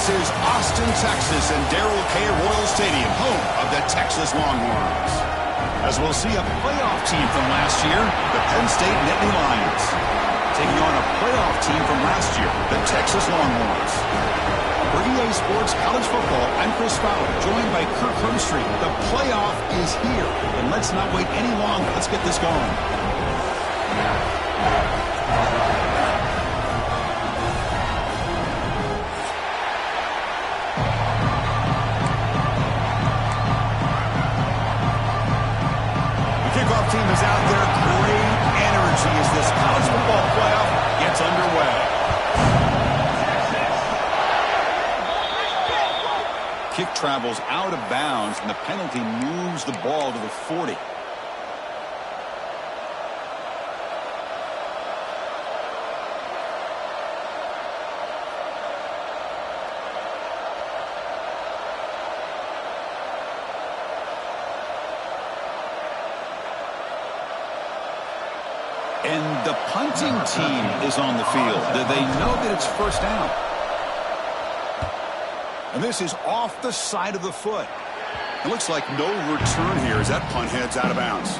This is Austin, Texas, and Darrell K. Royal Stadium, home of the Texas Longhorns. As we'll see a playoff team from last year, the Penn State Nittany Lions, taking on a playoff team from last year, the Texas Longhorns. For EA Sports College Football, I'm Chris Fowler, joined by Kirk Herbstreit. The playoff is here, and let's not wait any longer. Let's get this going. Team is out there. Great energy as this college football playoff gets underway. Kick travels out of bounds, and the penalty moves the ball to the 40. And the punting team is on the field. They know that it's first down. And this is off the side of the foot. It looks like no return here as that punt heads out of bounds.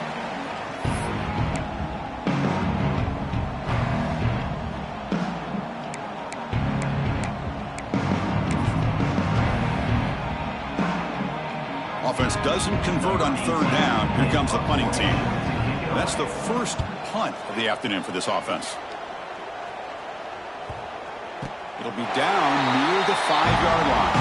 Offense doesn't convert on third down. Here comes the punting team. That's the first punt of the afternoon for this offense. It'll be down near the 5-yard line.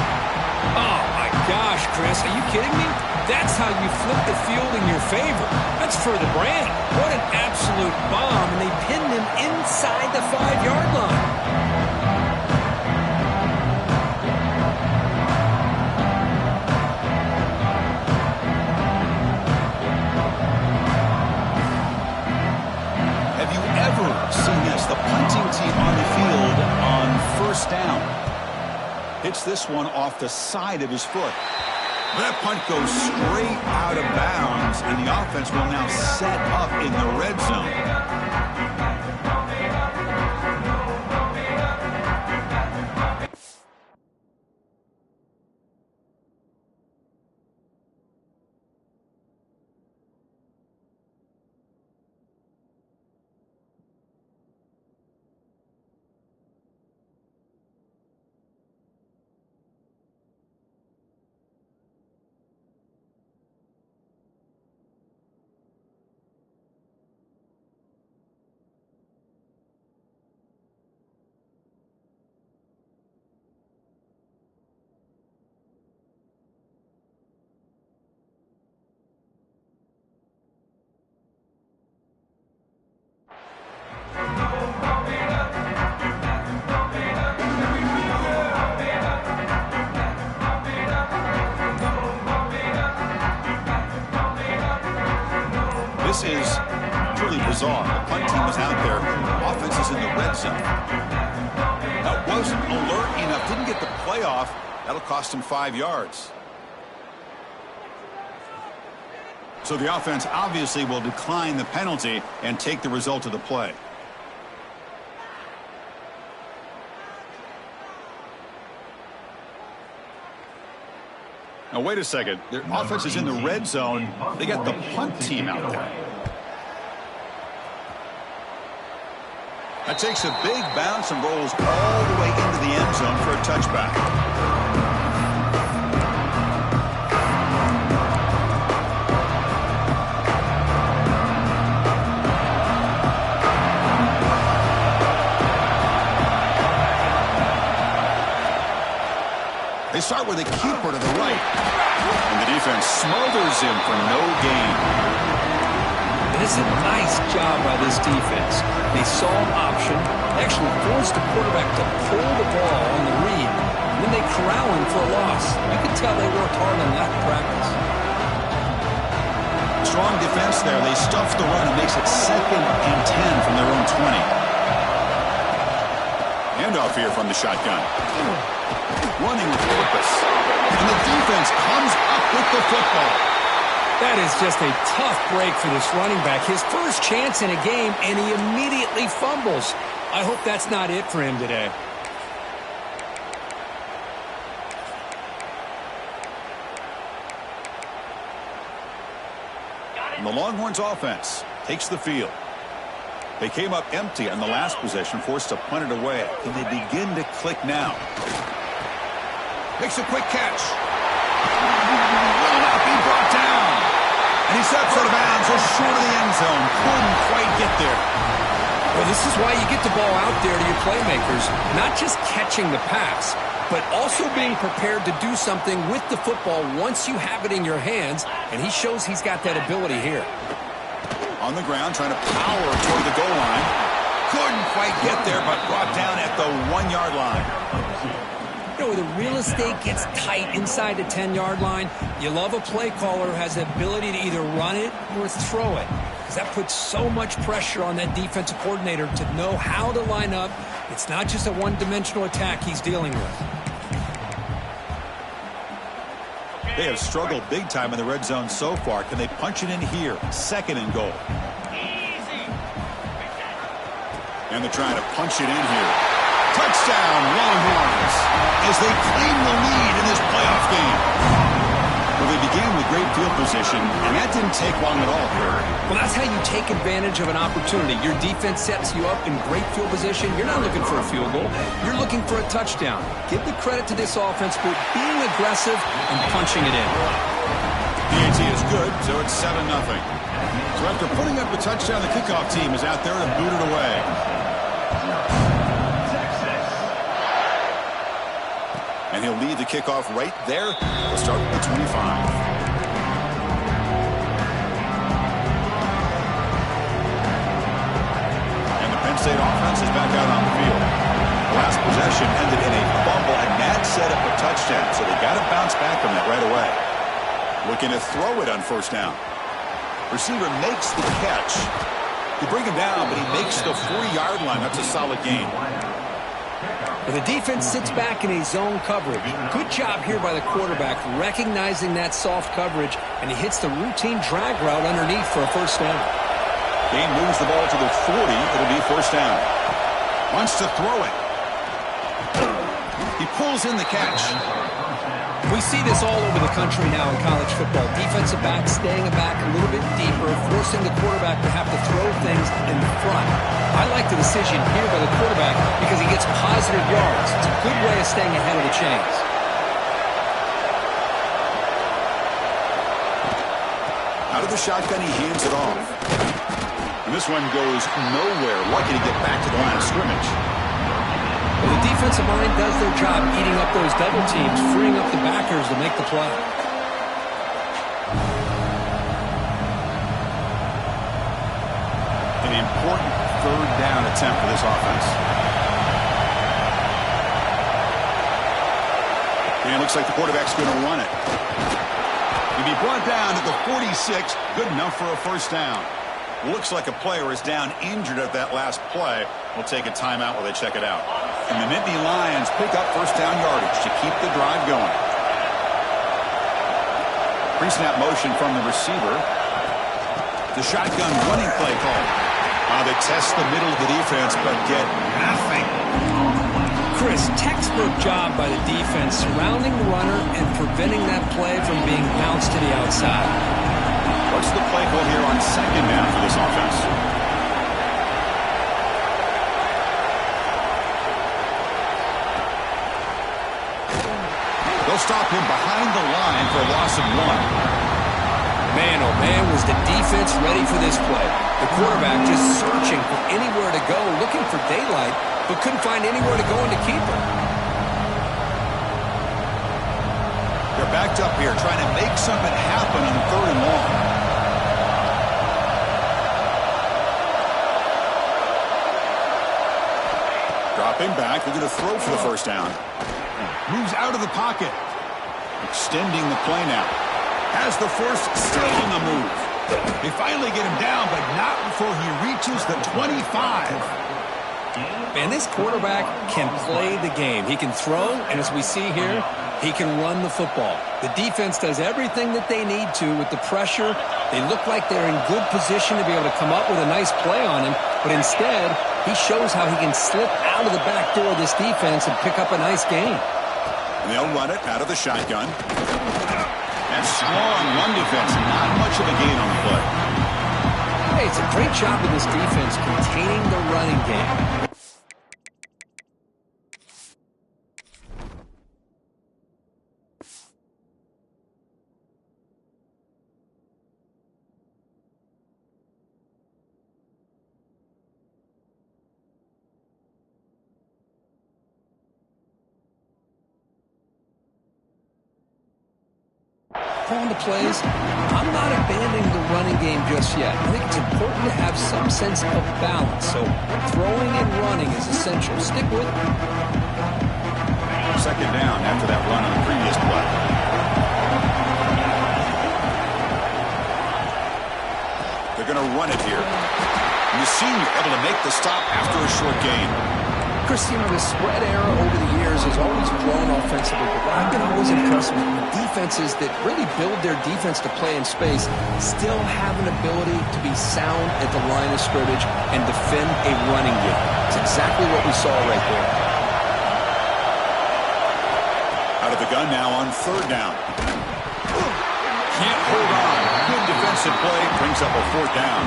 Oh, my gosh, Chris. Are you kidding me? That's how you flip the field in your favor. That's for the brand. What an absolute bomb, and they pinned him inside the 5-yard line. Seen this, the punting team on the field on first down. Hits this one off the side of his foot. That punt goes straight out of bounds, and the offense will now set up in the red zone. This is truly bizarre. The punt team is out there. Offense is in the red zone. That wasn't alert enough. Didn't get the playoff. That'll cost him 5 yards. So the offense obviously will decline the penalty and take the result of the play. Now, wait a second. Their offense is in the red zone. They got the punt team out there. That takes a big bounce and rolls all the way into the end zone for a touchback. They start with a keeper to the right. And the defense smothers him for no gain. It is a nice job by this defense. They saw an option, actually forced the quarterback to pull the ball on the read, and then they corral him for a loss. You can tell they worked hard on that in practice. Strong defense there. They stuff the run and makes it 2nd and 10 from their own 20. Handoff here from the shotgun. Running with purpose. And the defense comes up with the football. That is just a tough break for this running back. His first chance in a game, and he immediately fumbles. I hope that's not it for him today. the Longhorns offense takes the field. They came up empty on the last possession, forced to punt it away. Can they begin to click now? Makes a quick catch. Will not be brought down. And he steps out of bounds just short of the end zone. Couldn't quite get there. Well, this is why you get the ball out there to your playmakers. Not just catching the pass, but also being prepared to do something with the football once you have it in your hands. And he shows he's got that ability here. On the ground, trying to power toward the goal line. Couldn't quite get there, but brought down at the 1-yard line. You know, the real estate gets tight inside the 10-yard line. You love a play caller who has the ability to either run it or throw it. Because that puts so much pressure on that defensive coordinator to know how to line up. It's not just a one-dimensional attack he's dealing with. They have struggled big time in the red zone so far. Can they punch it in here? 2nd and goal. And they're trying to punch it in here. Touchdown, Longhorns, as they claim the lead in this playoff game. Well, they began with great field position, and that didn't take long at all here. Well, that's how you take advantage of an opportunity. Your defense sets you up in great field position. You're not looking for a field goal. You're looking for a touchdown. Give the credit to this offense for being aggressive and punching it in. PAT is good, so it's 7-0. So after putting up the touchdown, the kickoff team is out there to boot it away. And he'll lead the kickoff right there. We'll start with the 25. And the Penn State offense is back out on the field. The last possession ended in a fumble, and that set up a touchdown. So they got to bounce back from that right away. Looking to throw it on 1st down. Receiver makes the catch. You bring him down, but he makes the 40-yard line. That's a solid gain. Well, the defense sits back in a zone coverage. Good job here by the quarterback recognizing that soft coverage, and he hits the routine drag route underneath for a 1st down. Game moves the ball to the 40. It'll be 1st down. Wants to throw it. He pulls in the catch. We see this all over the country now in college football. Defensive backs staying back a little bit deeper, forcing the quarterback to have to throw things in front. I like the decision here by the quarterback because he gets positive yards. It's a good way of staying ahead of the chains. Out of the shotgun, he hands it off. And this one goes nowhere. Lucky to get back to the line of scrimmage. Well, the defensive line does their job eating up those double teams, freeing up the backers to make the play. An important 3rd down attempt for this offense. And it looks like the quarterback's going to run it. He'll be brought down to the 46. Good enough for a 1st down. Looks like a player is down injured at that last play. We'll take a timeout while they check it out. And the Nittany Lions pick up 1st down yardage to keep the drive going. Pre-snap motion from the receiver. The shotgun running play call. They test the middle of the defense, but get nothing. Chris, textbook job by the defense surrounding the runner and preventing that play from being bounced to the outside. What's the play call here on 2nd down for this offense? They'll stop him behind the line for a loss of 1. Man, oh man, was the defense ready for this play. The quarterback just searching for anywhere to go, looking for daylight, but couldn't find anywhere to go in to keep it. They're backed up here, trying to make something happen on 3rd and long. Dropping back, they're going to throw for the 1st down. Moves out of the pocket. Extending the play now. Has the force still on the move. They finally get him down, but not before he reaches the 25. Man, this quarterback can play the game. He can throw, and as we see here, he can run the football. The defense does everything that they need to with the pressure. They look like they're in good position to be able to come up with a nice play on him, but instead, he shows how he can slip out of the back door of this defense and pick up a nice gain. And they'll run it out of the shotgun. And strong run defense. Not much of a gain on the play. Hey, it's a great job of this defense containing the running game. Calling the plays, I'm not abandoning the running game just yet. I think it's important to have some sense of balance. So throwing and running is essential. Stick with it. Second down after that run on the previous play. They're going to run it here. And the senior able to make the stop after a short gain. Chris, you know, the spread era over the years has always grown offensively, but what I've been always impressed with defenses that really build their defense to play in space still have an ability to be sound at the line of scrimmage and defend a running game. It's exactly what we saw right there. Out of the gun now on third down. Can't hold on. Good defensive play brings up a fourth down.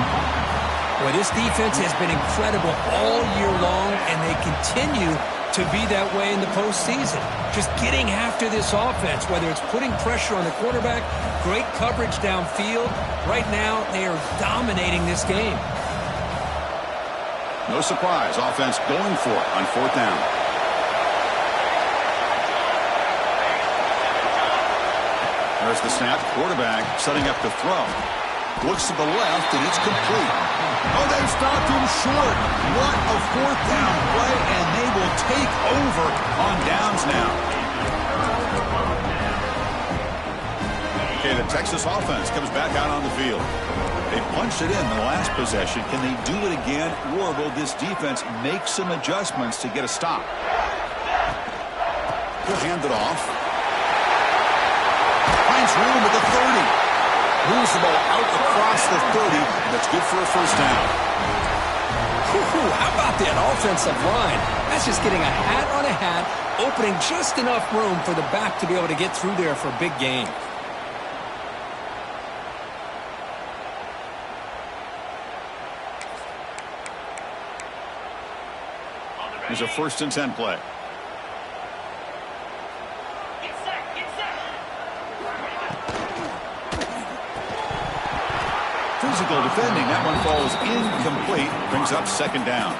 Well, this defense has been incredible all year long, and they continue to be that way in the postseason. Just getting after this offense, whether it's putting pressure on the quarterback, great coverage downfield. Right now, they are dominating this game. No surprise, offense going for it on fourth down. There's the snap, quarterback setting up to throw. Looks to the left, and it's complete. Oh, they stopped him short. What a fourth down play, and they will take over on downs now. Okay, the Texas offense comes back out on the field. They punched it in the last possession. Can they do it again, or will this defense make some adjustments to get a stop? He'll hand it off. Finds room at the 30. Moves the ball out across the 30. That's good for a first down. How about that offensive line? That's just getting a hat on a hat, opening just enough room for the back to be able to get through there for a big gain. Here's a 1st and 10 play. Physical defending. That one falls incomplete. Brings up second down.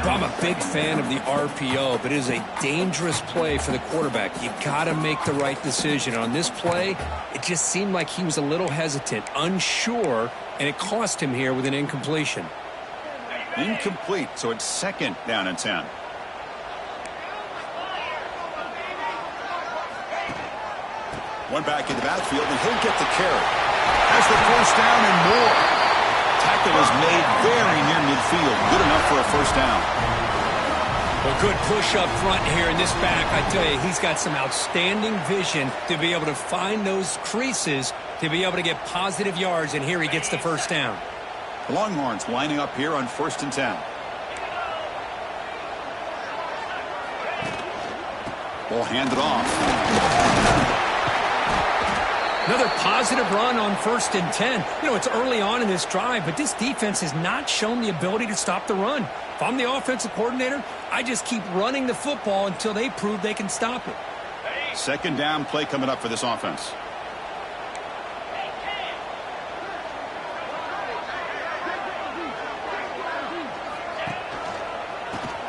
I'm a big fan of the RPO, but it is a dangerous play for the quarterback. You got to make the right decision. On this play, it just seemed like he was a little hesitant, unsure, and it cost him here with an incompletion. Incomplete, so it's second down and 10. One back in the backfield, and he'll get the carry. Has the first down and more. Tackle is made very near midfield. Good enough for a first down. Well, good push up front here in this back. I tell you, he's got some outstanding vision to be able to find those creases to be able to get positive yards, and here he gets the first down. The Longhorns lining up here on 1st and 10. Ball handed off. Another positive run on 1st and 10. You know, it's early on in this drive, but this defense has not shown the ability to stop the run. If I'm the offensive coordinator, I just keep running the football until they prove they can stop it. Second down play coming up for this offense.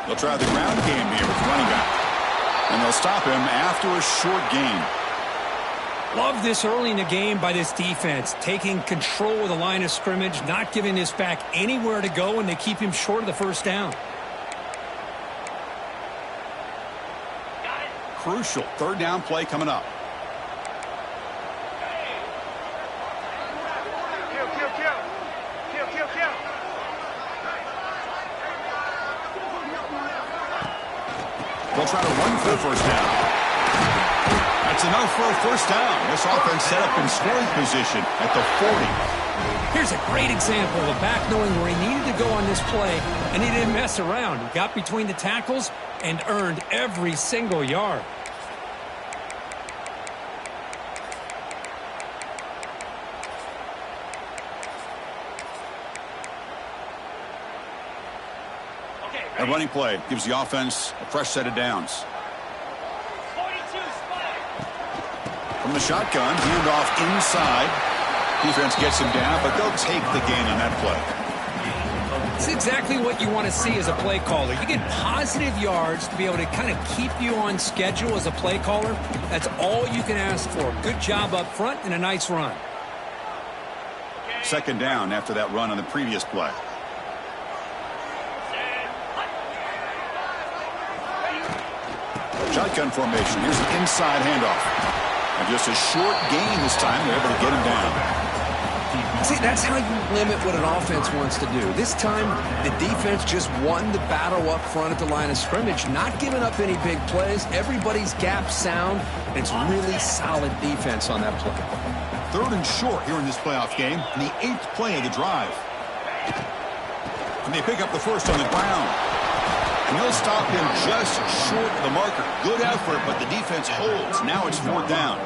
They'll try the ground game here with running back. And they'll stop him after a short gain. Love this early in the game by this defense, taking control of the line of scrimmage, not giving this back anywhere to go, and they keep him short of the first down. Crucial third down play coming up. They'll try to run for the first down. That's enough for a first down. This offense set up in scoring position at the 40. Here's a great example of a back knowing where he needed to go on this play, and he didn't mess around. He got between the tackles and earned every single yard. A running play gives the offense a fresh set of downs. From the shotgun, hand off inside. Defense gets him down, but they'll take the gain on that play. It's exactly what you want to see as a play caller. You get positive yards to be able to kind of keep you on schedule as a play caller. That's all you can ask for. Good job up front and a nice run. Second down after that run on the previous play. Shotgun formation. Here's an inside handoff. And just a short gain this time. They're able to get him down. See, that's how you limit what an offense wants to do. This time, the defense just won the battle up front at the line of scrimmage, not giving up any big plays. Everybody's gap sound, and it's really solid defense on that play. Third and short here in this playoff game, and the 8th play of the drive. And they pick up the first on the ground. And they'll stop him just short of the marker. Good effort, but the defense holds. Now it's 4th down.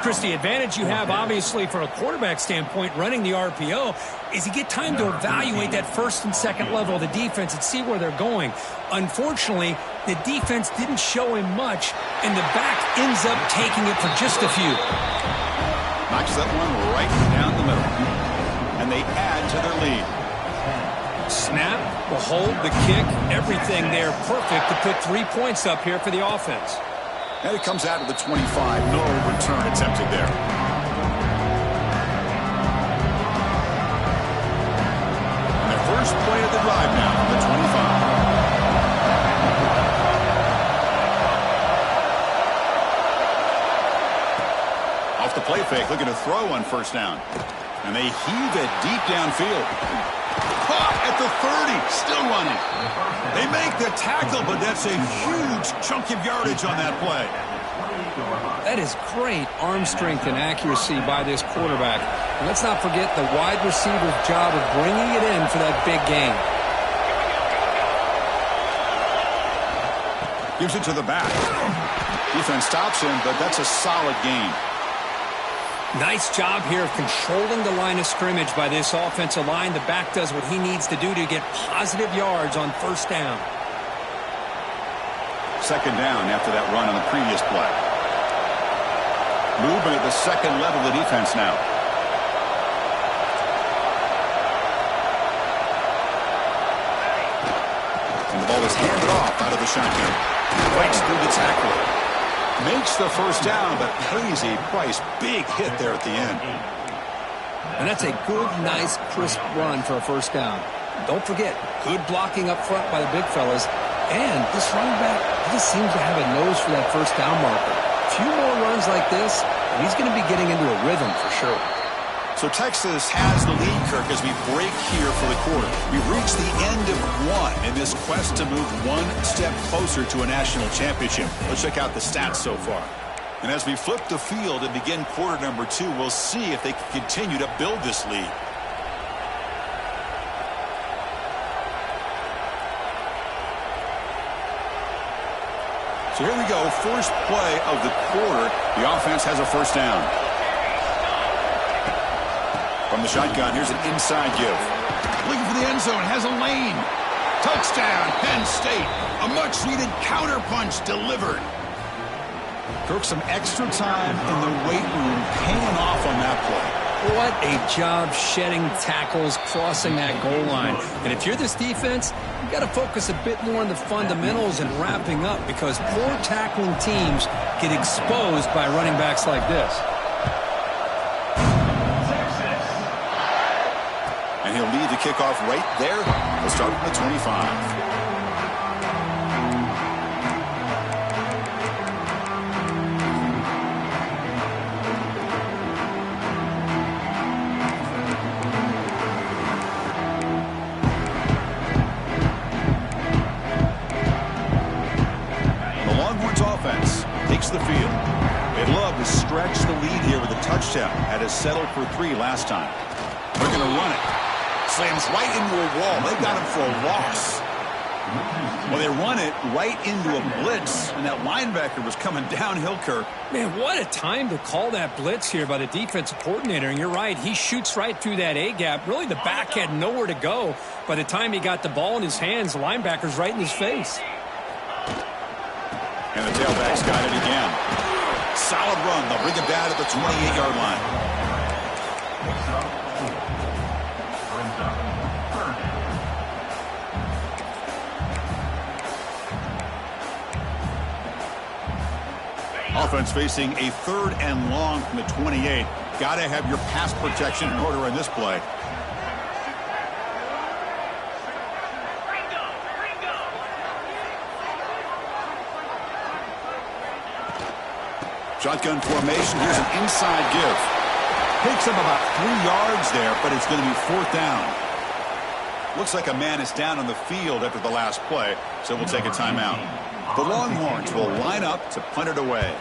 Chris, the advantage you have, obviously, from a quarterback standpoint, running the RPO, is you get time to evaluate that first and second level of the defense and see where they're going. Unfortunately, the defense didn't show him much, and the back ends up taking it for just a few. Knocks that one right down the middle. And they add to their lead. Snap, the hold, the kick, everything there perfect to put 3 points up here for the offense. And it comes out of the 25. No return attempted there. And the first play of the drive now on the 25. Off the play fake, looking to throw on first down. And they heave it deep downfield. Caught at the 30, still running. They make the tackle, but that's a huge chunk of yardage on that play. That is great arm strength and accuracy by this quarterback. And let's not forget the wide receiver's job of bringing it in for that big gain. Gives it to the back. Defense stops him, but that's a solid gain. Nice job here of controlling the line of scrimmage by this offensive line. The back does what he needs to do to get positive yards on first down. Second down after that run on the previous play. Movement at the second level of the defense now. And the ball is handed off out of the shotgun. Breaks through the tackle. Makes the first down, but pays a price. Big hit there at the end. And that's a good, nice, crisp run for a first down. Don't forget, good blocking up front by the big fellas. And this running back, he just seems to have a nose for that first down marker. A few more runs like this, and he's going to be getting into a rhythm for sure. So Texas has the lead, Kirk, as we break here for the quarter. We've reached the end of one in this quest to move one step closer to a national championship. Let's check out the stats so far. And as we flip the field and begin quarter number 2, we'll see if they can continue to build this lead. So here we go, first play of the quarter. The offense has a first down. From the shotgun, here's an inside give. Looking for the end zone, has a lane. Touchdown, Penn State. A much-needed counterpunch delivered. Kirk, some extra time in the weight room paying off on that play. What a job shedding tackles, crossing that goal line. And if you're this defense, you've got to focus a bit more on the fundamentals and wrapping up, because poor tackling teams get exposed by running backs like this. And he'll lead the kickoff right there. We'll start from the 25. The Longhorns offense takes the field. They'd love to stretch the lead here with a touchdown. Had us settled for 3 last time. They're going to run it. Slams right into a wall. They got him for a loss. Well, they run it right into a blitz, and that linebacker was coming downhill, Kirk. Man, what a time to call that blitz here by the defensive coordinator. And you're right, he shoots right through that A-gap. Really, the back had nowhere to go. By the time he got the ball in his hands, the linebacker's right in his face. And the tailback's got it again. Solid run. They'll bring it down to the 28-yard line. Offense facing a 3rd and long from the 28. Got to have your pass protection in order in this play. Shotgun formation. Here's an inside give. Picks up about 3 yards there, but it's going to be 4th down. Looks like a man is down on the field after the last play, so we'll take a timeout. The Longhorns will line up to punt it away.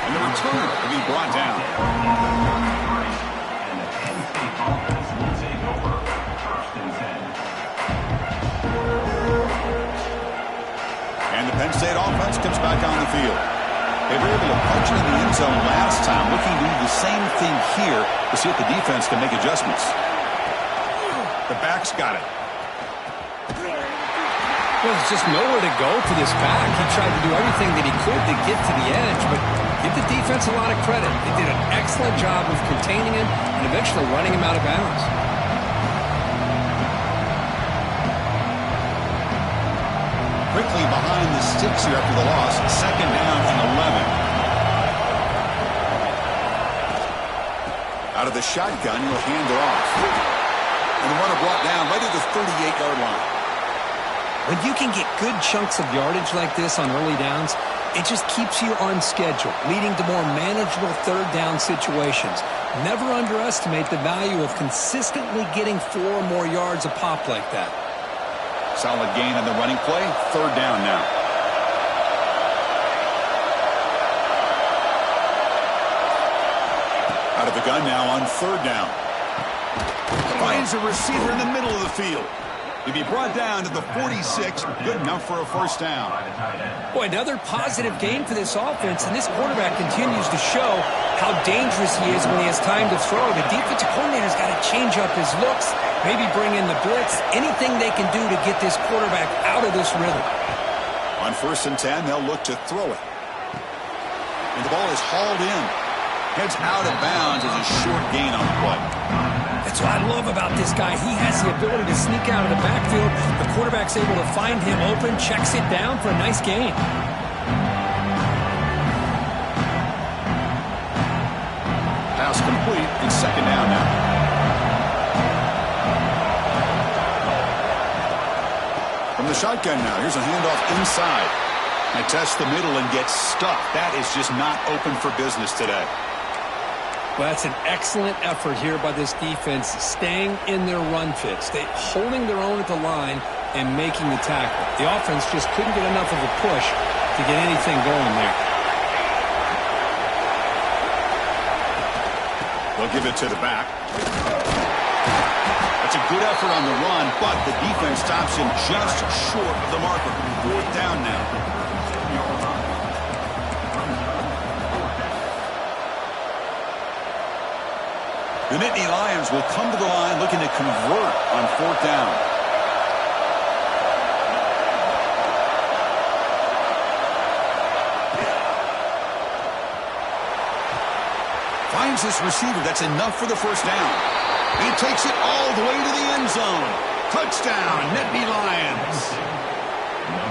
And the return will be brought down. And the Penn State offense comes back on the field. They were able to punch it in the end zone last time, looking to do the same thing here to see if the defense can make adjustments. The back's got it. Well, there's just nowhere to go for this back. He tried to do everything that he could to get to the edge, but give the defense a lot of credit. They did an excellent job of containing him and eventually running him out of bounds. Quickly behind the sticks here after the loss. 2nd down and 11. Out of the shotgun, he'll hand it off. And the runner brought down right at the 38-yard line. When you can get good chunks of yardage like this on early downs, it just keeps you on schedule, leading to more manageable 3rd down situations. Never underestimate the value of consistently getting 4 or more yards a pop like that. Solid gain on the running play. 3rd down now. Out of the gun now on 3rd down. Finds a receiver in the middle of the field. He'll be brought down to the 46. Good enough for a 1st down. Boy, another positive gain for this offense, and this quarterback continues to show how dangerous he is when he has time to throw. The defensive coordinator's got to change up his looks, maybe bring in the blitz, anything they can do to get this quarterback out of this rhythm. On 1st and 10, they'll look to throw it. And the ball is hauled in. Heads out of bounds as a short gain on the play. That's what I love about this guy. He has the ability to sneak out of the backfield. The quarterback's able to find him open, checks it down for a nice gain. Pass complete. It's 2nd down now. From the shotgun now, here's a handoff inside. And tests the middle and gets stuck. That is just not open for business today. Well, that's an excellent effort here by this defense, staying in their run fits, holding their own at the line and making the tackle. The offense just couldn't get enough of a push to get anything going there. They'll give it to the back. That's a good effort on the run, but the defense stops him just short of the marker. 4th down now. The Nittany Lions will come to the line looking to convert on 4th down. Finds this receiver. That's enough for the 1st down. He takes it all the way to the end zone. Touchdown, Nittany Lions.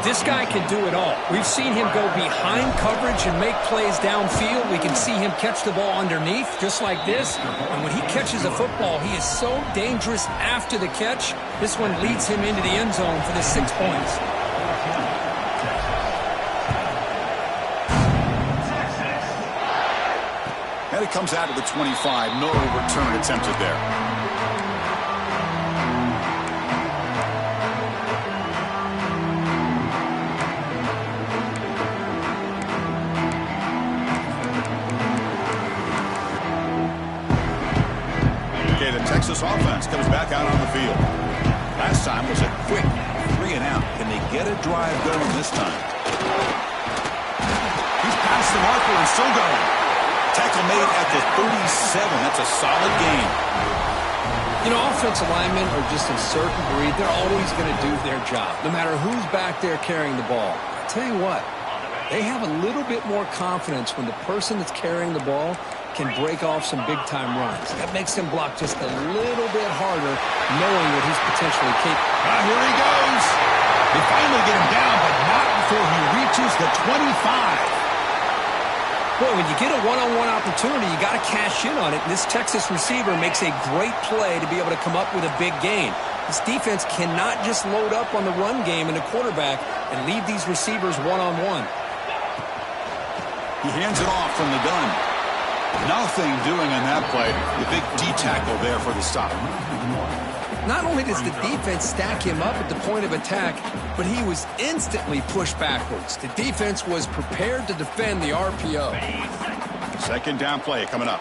This guy can do it all. We've seen him go behind coverage and make plays downfield. We can see him catch the ball underneath, just like this. And when he catches a football, he is so dangerous after the catch. This one leads him into the end zone for the 6 points. And it comes out of the 25. No return attempted there. the Texas offense comes back out on the field. Last time was a quick 3 and out. Can they get a drive going this time? He's past the marker and still going. Tackle made at the 37. That's a solid gain. You know, offensive linemen are just a certain breed. They're always going to do their job, no matter who's back there carrying the ball. I tell you what, they have a little bit more confidence when the person that's carrying the ball can break off some big-time runs. That makes him block just a little bit harder, knowing that he's potentially capable. Here he goes. They finally get him down, but not before he reaches the 25. Boy, when you get a one-on-one opportunity, you got to cash in on it. And this Texas receiver makes a great play to be able to come up with a big gain. This defense cannot just load up on the run game and the quarterback and leave these receivers one-on-one. He hands it off from the gun. Nothing doing on that play. The big D-tackle there for the stop. Not only does the defense stack him up at the point of attack, but he was instantly pushed backwards. The defense was prepared to defend the RPO. Second down play coming up.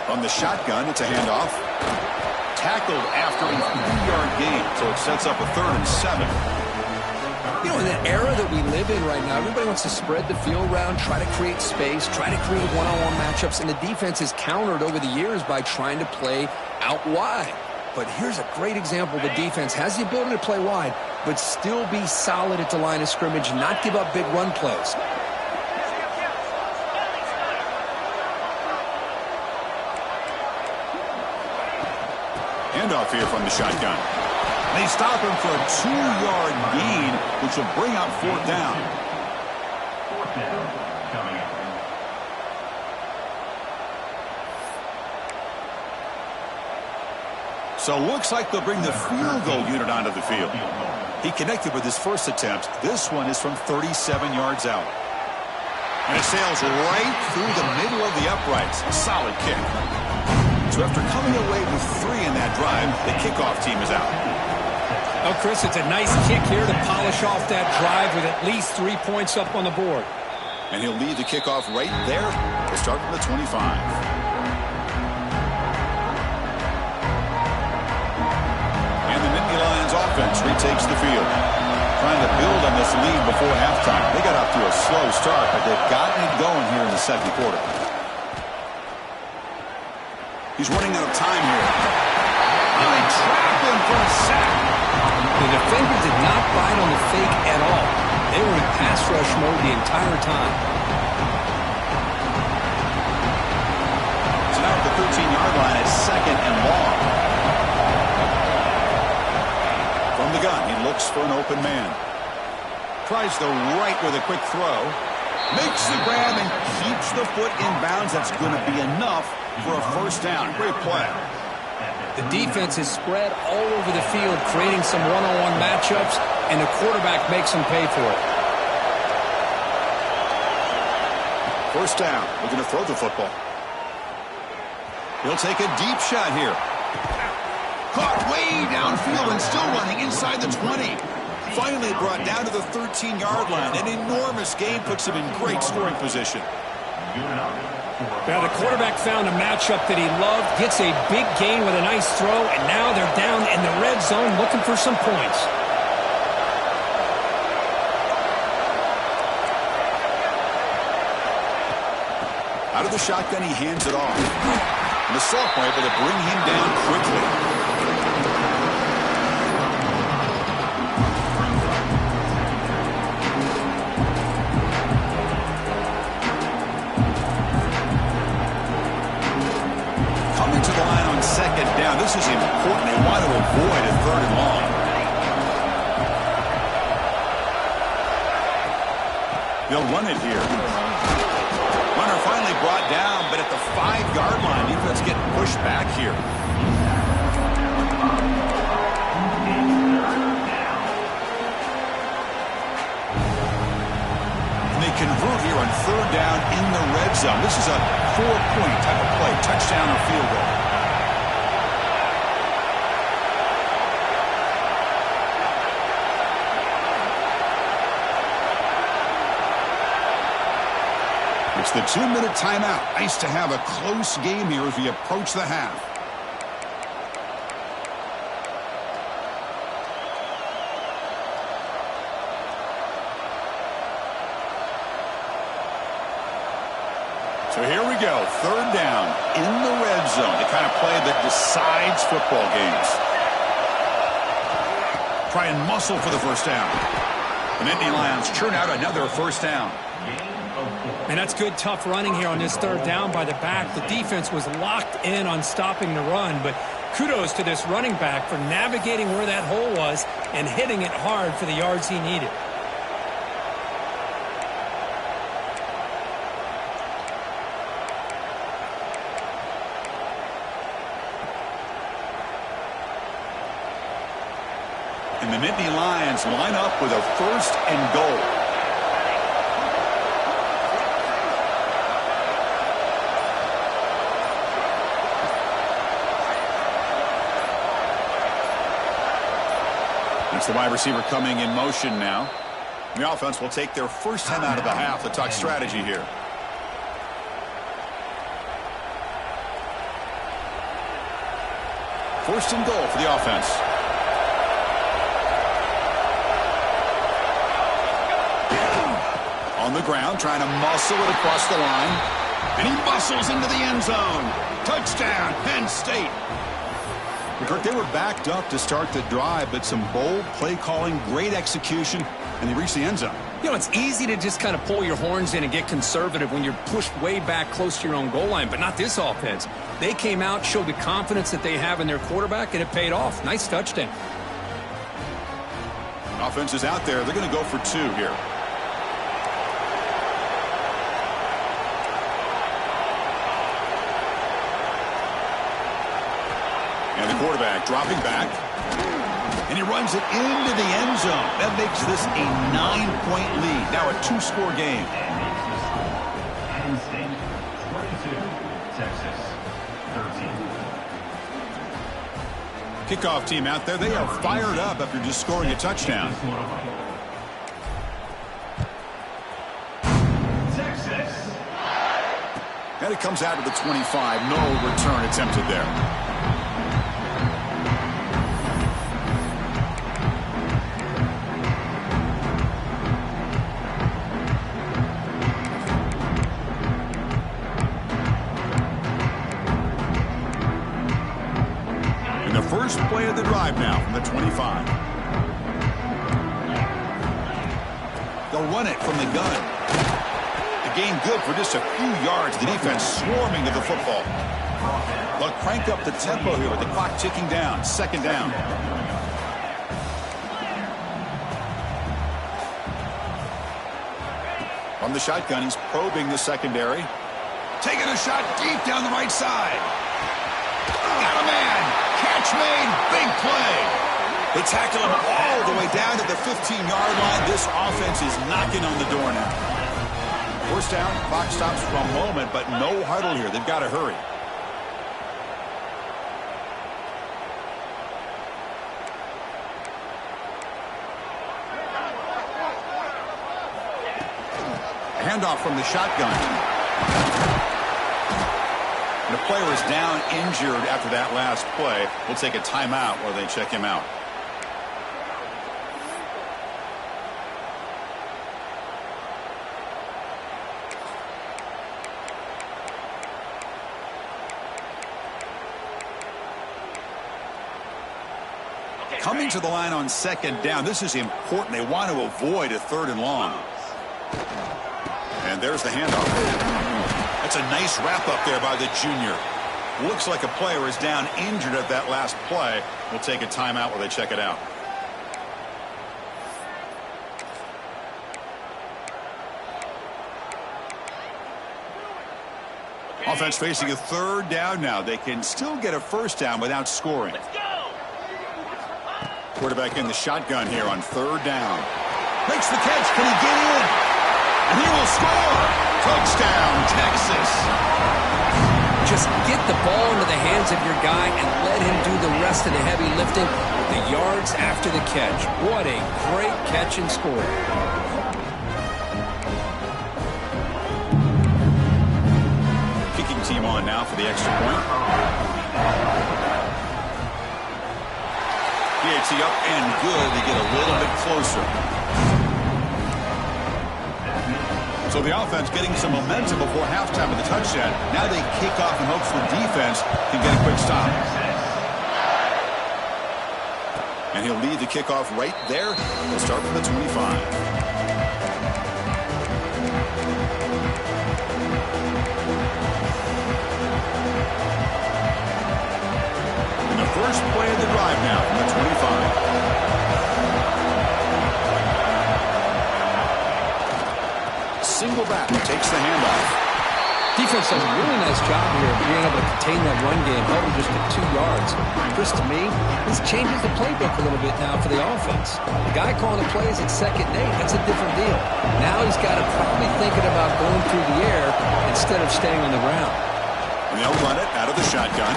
On the shotgun, it's a handoff. Tackled after a 3-yard gain, so it sets up a 3rd and 7. You know, in the era that we live in right now, everybody wants to spread the field around, try to create space, try to create one-on-one matchups, and the defense is countered over the years by trying to play out wide. But here's a great example. The defense has the ability to play wide, but still be solid at the line of scrimmage, not give up big run plays. Handoff here from the shotgun. They stop him for a 2-yard gain, which will bring up 4th down. So looks like they'll bring the field goal unit onto the field. He connected with his first attempt. This one is from 37 yards out. And it sails right through the middle of the uprights. A solid kick. So after coming away with 3 in that drive, the kickoff team is out. Oh, Chris, it's a nice kick here to polish off that drive with at least 3 points up on the board. And he'll lead the kickoff right there to start from the 25. And the Nittany Lions offense retakes the field. Trying to build on this lead before halftime. They got off to a slow start, but they've gotten it going here in the second quarter. He's running out of time here. Oh, they trap him for a sack. The defender did not bite on the fake at all. They were in pass rush mode the entire time. So now at the 13-yard line, it's 2nd and long. From the gun, he looks for an open man. Tries the right with a quick throw. Makes the grab and keeps the foot in bounds. That's going to be enough for a 1st down. Great play. The defense is spread all over the field, creating some one-on-one matchups, and the quarterback makes them pay for it. 1st down. Looking to throw the football. He'll take a deep shot here. Caught way downfield and still running inside the 20. Finally brought down to the 13-yard line. An enormous gain puts him in great scoring position. Now the quarterback found a matchup that he loved, gets a big gain with a nice throw, and now they're down in the red zone looking for some points. Out of the shotgun, he hands it off. And the sophomore able to bring him down quickly. Second down. This is important. They want to avoid a 3rd and long. They'll run it here. Runner finally brought down, but at the 5-yard line, defense getting pushed back here. And they convert here on 3rd down in the red zone. This is a 4-point type of play, touchdown or field goal. It's the 2-minute timeout. Nice to have a close game here as we approach the half. So here we go, 3rd down in the red zone. The kind of play that decides football games. Try and muscle for the first down. The Nittany Lions churn out another first down. And that's good, tough running here on this 3rd down by the back. The defense was locked in on stopping the run, but kudos to this running back for navigating where that hole was and hitting it hard for the yards he needed. And the Nittany Lions line up with a 1st and goal. It's the wide receiver coming in motion now. The offense will take their first 10 out of the half. Let's talk strategy here. First and goal for the offense. On the ground, trying to muscle it across the line. And he muscles into the end zone. Touchdown, Penn State. Kurt, they were backed up to start the drive, but some bold play calling, great execution, and they reached the end zone. You know, it's easy to just kind of pull your horns in and get conservative when you're pushed way back close to your own goal line, but not this offense. They came out, showed the confidence that they have in their quarterback, and it paid off. Nice touchdown. Offense is out there. They're going to go for 2 here. And the quarterback dropping back. And he runs it into the end zone. That makes this a 9-point lead. Now a 2-score game. Penn State 22, Texas 13. Kickoff team out there. They are fired up after just scoring a touchdown. Texas. And it comes out of the 25. No return attempted there. First play of the drive now from the 25. They'll run it from the gun. The gain good for just a few yards. The defense swarming to the football. They'll crank up the tempo here with the clock ticking down. 2nd down. From the shotgun, he's probing the secondary. Taking a shot deep down the right side. Got a man. Catch made, big play. They tackle him all the way down to the 15-yard line. This offense is knocking on the door now. First down, clock stops for a moment, but no huddle here. They've got to hurry. Handoff from the shotgun. The player is down injured after that last play. We'll take a timeout while they check him out. Coming to the line on 2nd down. This is important. They want to avoid a 3rd and long. And there's the handoff. That's a nice wrap-up there by the junior. Looks like a player is down injured at that last play. We'll take a timeout while they check it out. Offense facing a 3rd down now. They can still get a first down without scoring. Quarterback in the shotgun here on 3rd down. Makes the catch. Can he get in? And he will score. Touchdown, Texas. Just get the ball into the hands of your guy and let him do the rest of the heavy lifting. The yards after the catch. What a great catch and score. team on now for the extra point. PAT up and good. They get a little bit closer. So the offense getting some momentum before halftime of the touchdown. Now they kick off in hopes the defense can get a quick stop. And he'll lead the kickoff right there. We'll start from the 25. First play of the drive now from the 25. Single back takes the handoff. Defense does a really nice job here of being able to contain that run game, held just at 2 yards. Chris, to me, this changes the playbook a little bit now for the offense. The guy calling the plays at 2nd and 8, that's a different deal. Now he's got to probably thinking about going through the air instead of staying on the ground. And they'll run it out of the shotgun.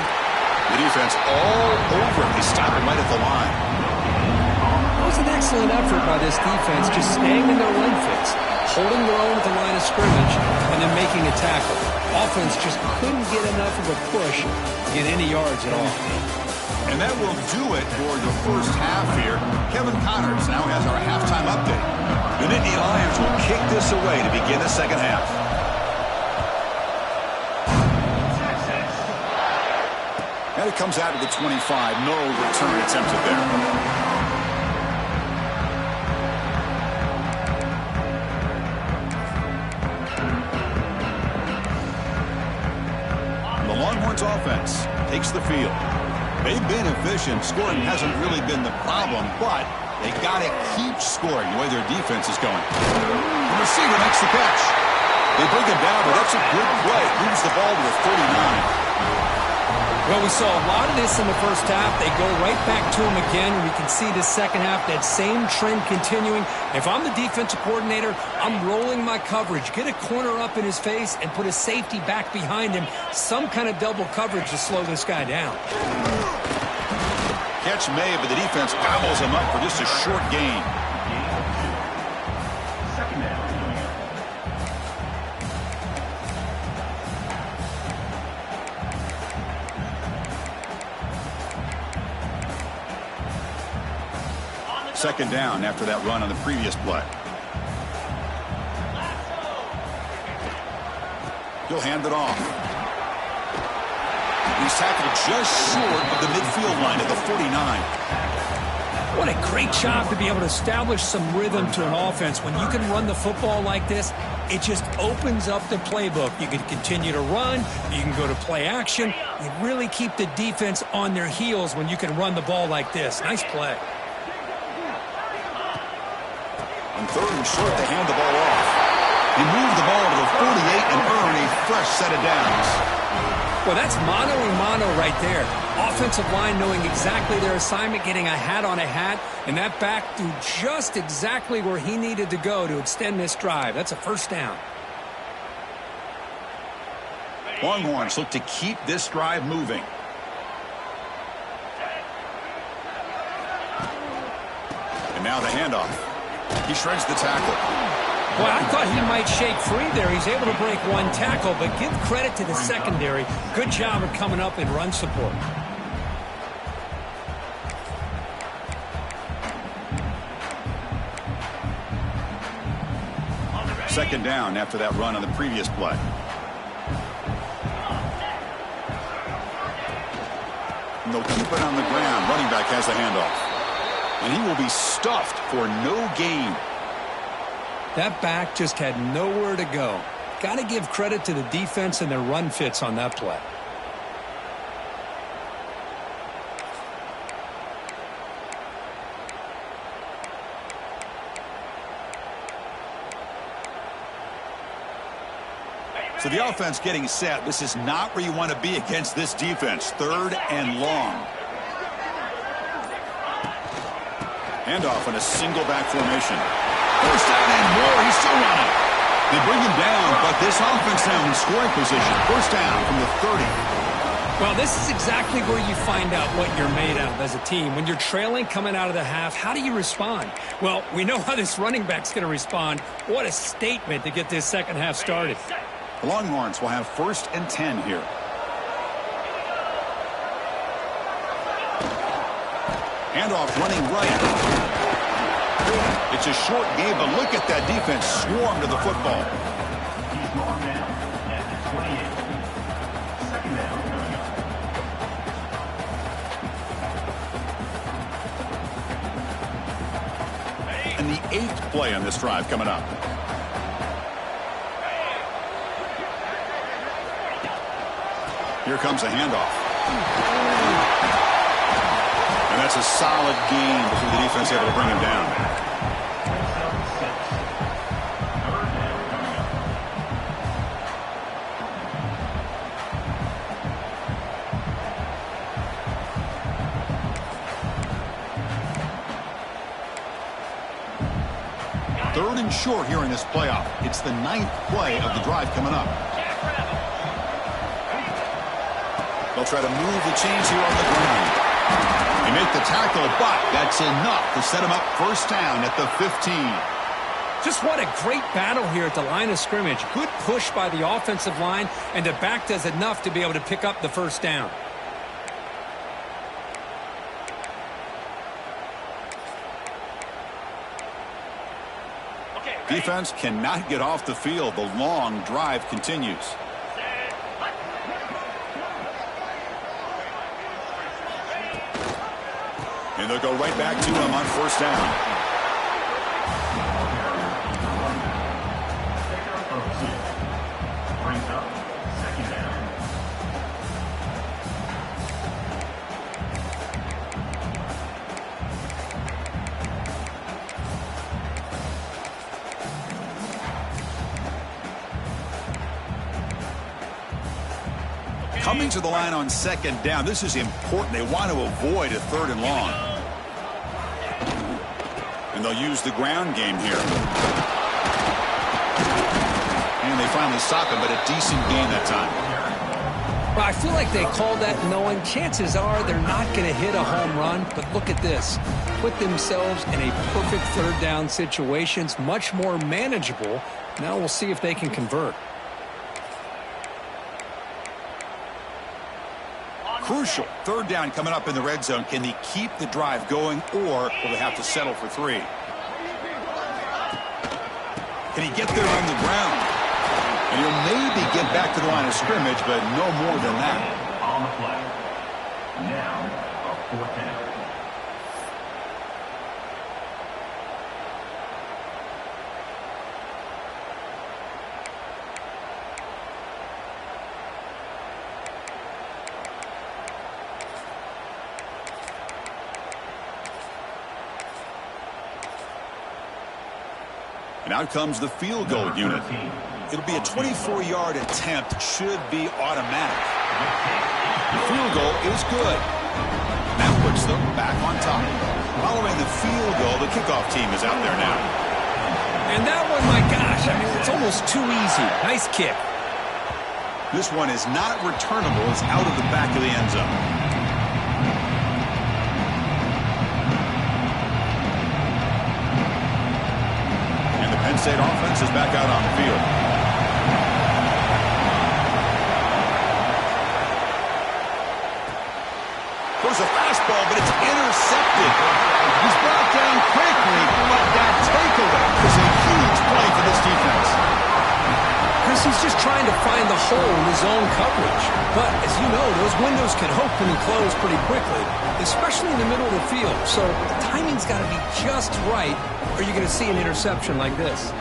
The defense all over it. They stop it right at the line. It was an excellent effort by this defense, just staying in their run fits, holding their own at the line of scrimmage, and then making a tackle. Offense just couldn't get enough of a push to get any yards at all. And that will do it for the first half here. Kevin Connors now has our halftime update. The Nittany Lions will kick this away to begin the second half. And it comes out of the 25. No return attempted there. The Longhorns offense takes the field. They've been efficient. Scoring hasn't really been the problem, but they got to keep scoring the way their defense is going. The receiver makes the catch. They bring him down, but that's a good play. Moves the ball to the 39. Well, we saw a lot of this in the first half. They go right back to him again, and we can see the second half, that same trend continuing. If I'm the defensive coordinator, I'm rolling my coverage. Get a corner up in his face and put a safety back behind him. Some kind of double coverage to slow this guy down. Catch made, but the defense gobbles him up for just a short gain. Second down after that run on the previous play. He'll hand it off. He's tackled just short of the midfield line at the 49. What a great job to be able to establish some rhythm to an offense. When you can run the football like this, it just opens up the playbook. You can continue to run. You can go to play action. You really keep the defense on their heels when you can run the ball like this. Nice play. On 3rd and short, they hand the ball off. He moved the ball to the 48 and earned a fresh set of downs. Well, that's mano-a-mano right there. Offensive line knowing exactly their assignment, getting a hat on a hat, and that back threw just exactly where he needed to go to extend this drive. That's a first down. Longhorns look to keep this drive moving. And now the handoff. He shreds the tackle. Well, I thought he might shake free there. He's able to break one tackle, but give credit to the secondary. Good job of coming up in run support. Second down after that run on the previous play. And they'll keep it on the ground. Running back has the handoff. And he will be stuffed for no gain. That back just had nowhere to go. Got to give credit to the defense and their run fits on that play. So the offense getting set. This is not where you want to be against this defense. 3rd and long. Handoff in a single back formation. First down and more. He's still running. They bring him down, but this offense now in scoring position. First down from the 30. Well, this is exactly where you find out what you're made of as a team. When you're trailing coming out of the half, how do you respond? Well, we know how this running back's going to respond. What a statement to get this second half started. The Longhorns will have 1st and 10 here. Handoff running right. It's a short game, but look at that defense swarm to the football. He's marked down at the 28. Second down coming up. And the 8th play on this drive coming up. Here comes a handoff. And that's a solid gain before the defense able to bring him down. Third and short here in this playoff. It's the 9th play of the drive coming up. They'll try to move the chains here on the ground. They make the tackle, but that's enough to set him up 1st down at the 15. Just what a great battle here at the line of scrimmage. Good push by the offensive line, and the back does enough to be able to pick up the 1st down. Defense cannot get off the field. The long drive continues. And they'll go right back to him on 1st down. Brings up 2nd down. Coming to the line on 2nd down. This is important. They want to avoid a 3rd and long. And they'll use the ground game here. And they finally stop him, but a decent gain that time. Well, I feel like they called that knowing chances are they're not going to hit a home run. But look at this. Put themselves in a perfect 3rd down situation. It's much more manageable. Now we'll see if they can convert. Crucial 3rd down coming up in the red zone. Can they keep the drive going, or will they have to settle for 3? Can he get there on the ground? And he'll maybe get back to the line of scrimmage, but no more than that. On the play. Now, a 4th down. And out comes the field goal unit. It'll be a 24-yard attempt. Should be automatic. The field goal is good. That puts them back on top. Following the field goal, the kickoff team is out there now. And that one, my gosh, I mean, it's almost too easy. Nice kick. This one is not returnable. It's out of the back of the end zone. Penn State offense is back out on the field. There's a fastball, but it's intercepted. He's brought down quickly, but that takeaway is a huge play for this defense. Chris, he's just trying to find the hole in his own coverage. But, as you know, those windows can open and close pretty quickly, especially in the middle of the field. So the timing's got to be just right, or you're going to see an interception like this.